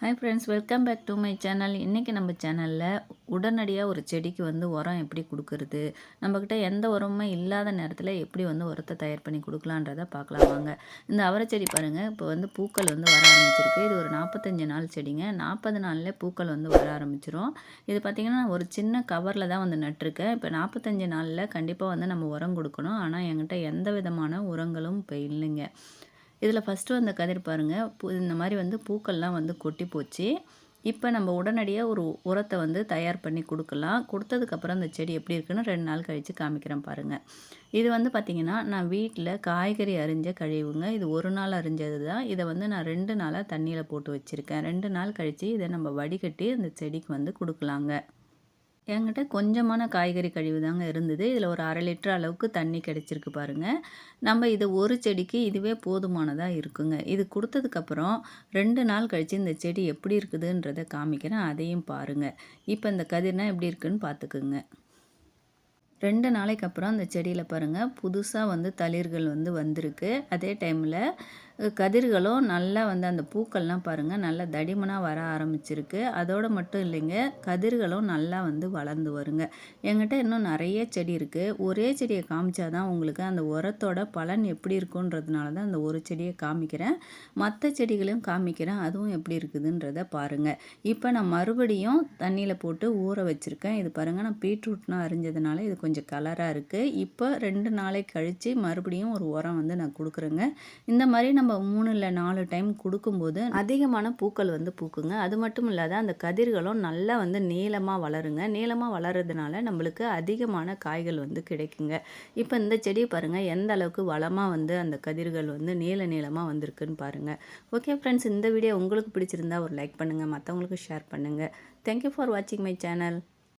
Hi friends, welcome back to my channel. இன்றைக்கி நம்ம சேனலில் உடனடியாக ஒரு செடிக்கு உரம் எப்படி கொடுக்கறது, நம்மக்கிட்ட எந்த உரமுமே இல்லாத நேரத்தில் எப்படி உரத்தை தயார் பண்ணி கொடுக்கலான்றதை பார்க்கலாம் வாங்க. இந்த அவரை செடி பாருங்கள், இப்போ பூக்கள் வர ஆரம்பிச்சிருக்கு. இது ஒரு 45 நாள் செடிங்க. 40 நாளில் பூக்கள் வர ஆரம்பிச்சிரும். இது பார்த்திங்கன்னா ஒரு சின்ன கவரில் தான் நட்டிருக்கேன். இப்போ 45 நாளில் கண்டிப்பாக நம்ம உரம் கொடுக்கணும். ஆனால் என்கிட்ட எந்த விதமான உரங்களும் இப்போ இல்லைங்க. இதில் ஃபஸ்ட்டு கதிர் பாருங்கள், இந்த மாதிரி பூக்கள்லாம் கொட்டி போச்சு. இப்போ நம்ம உடனடியாக ஒரு உரத்தை தயார் பண்ணி கொடுக்கலாம். கொடுத்ததுக்கப்புறம் அந்த செடி எப்படி இருக்குன்னு 2 நாள் கழித்து காமிக்கிறேன் பாருங்கள். இது பார்த்திங்கன்னா நான் வீட்டில் காய்கறி அரிஞ்ச கழிவுங்க. இது ஒரு நாள் அரிஞ்சது தான். இதை நான் 2 நாளாக தண்ணியில் போட்டு வச்சுருக்கேன். 2 நாள் கழித்து இதை நம்ம வடிகட்டி அந்த செடிக்கு கொடுக்கலாங்க. என்கிட்ட கொஞ்சமான காய்கறி கழிவு தாங்க இருந்தது. இதில் ஒரு 1/2 லிட்டர் அளவுக்கு தண்ணி கிடச்சிருக்கு பாருங்கள். நம்ம இது ஒரு செடிக்கு இதுவே போதுமானதாக இருக்குங்க. இது கொடுத்ததுக்கப்புறம் 2 நாள் கழித்து இந்த செடி எப்படி இருக்குதுன்றதை காமிக்கிறேன், அதையும் பாருங்கள். இப்போ இந்த கதிர்னால் எப்படி இருக்குதுன்னு பார்த்துக்குங்க. 2 நாளைக்கு அப்புறம் அந்த செடியில் பாருங்கள், புதுசாக தளிர்கள் வந்திருக்கு. அதே டைமில் கதிர்களும் நல்லா அந்த பூக்கள்லாம் பாருங்கள் நல்லா தடிமனாக வர ஆரம்பிச்சிருக்கு. அதோடு மட்டும் இல்லைங்க, கதிர்களும் நல்லா வளர்ந்து வருங்க. என்கிட்ட இன்னும் நிறைய செடி இருக்குது. ஒரே செடியை காமிச்சா தான் உங்களுக்கு அந்த உரத்தோட பலன் எப்படி இருக்குன்றதுனால தான் அந்த ஒரு செடியை காமிக்கிறேன். மற்ற செடிகளையும் காமிக்கிறேன், அதுவும் எப்படி இருக்குதுன்றதை பாருங்கள். இப்போ நான் மறுபடியும் தண்ணியில் போட்டு ஊற வச்சுருக்கேன். இது பாருங்கள், நான் பீட்ரூட்லாம் அரிஞ்சதுனால இது கொஞ்சம் கலராக இருக்குது. இப்போ 2 நாளைக்கு கழித்து மறுபடியும் ஒரு உரம் நான் கொடுக்குறேங்க. இந்த மாதிரி நம்ம 3 இல்லை 4 டைம் கொடுக்கும்போது அதிகமான பூக்கள் பூக்குங்க. அது மட்டும் இல்லாத அந்த கதிர்களும் நல்லா நீளமாக வளருங்க. நீளமாக வளர்றதுனால நம்மளுக்கு அதிகமான காய்கள் கிடைக்குங்க. இப்போ இந்த செடி பாருங்கள் எந்த அளவுக்கு வளமாக அந்த கதிர்கள் நீளமாக வந்திருக்குன்னு பாருங்கள். ஓகே ஃப்ரெண்ட்ஸ், இந்த வீடியோ உங்களுக்கு பிடிச்சிருந்தா ஒரு லைக் பண்ணுங்கள், மற்றவங்களுக்கு ஷேர் பண்ணுங்கள். தேங்க்யூ ஃபார் வாட்சிங் மை சேனல்.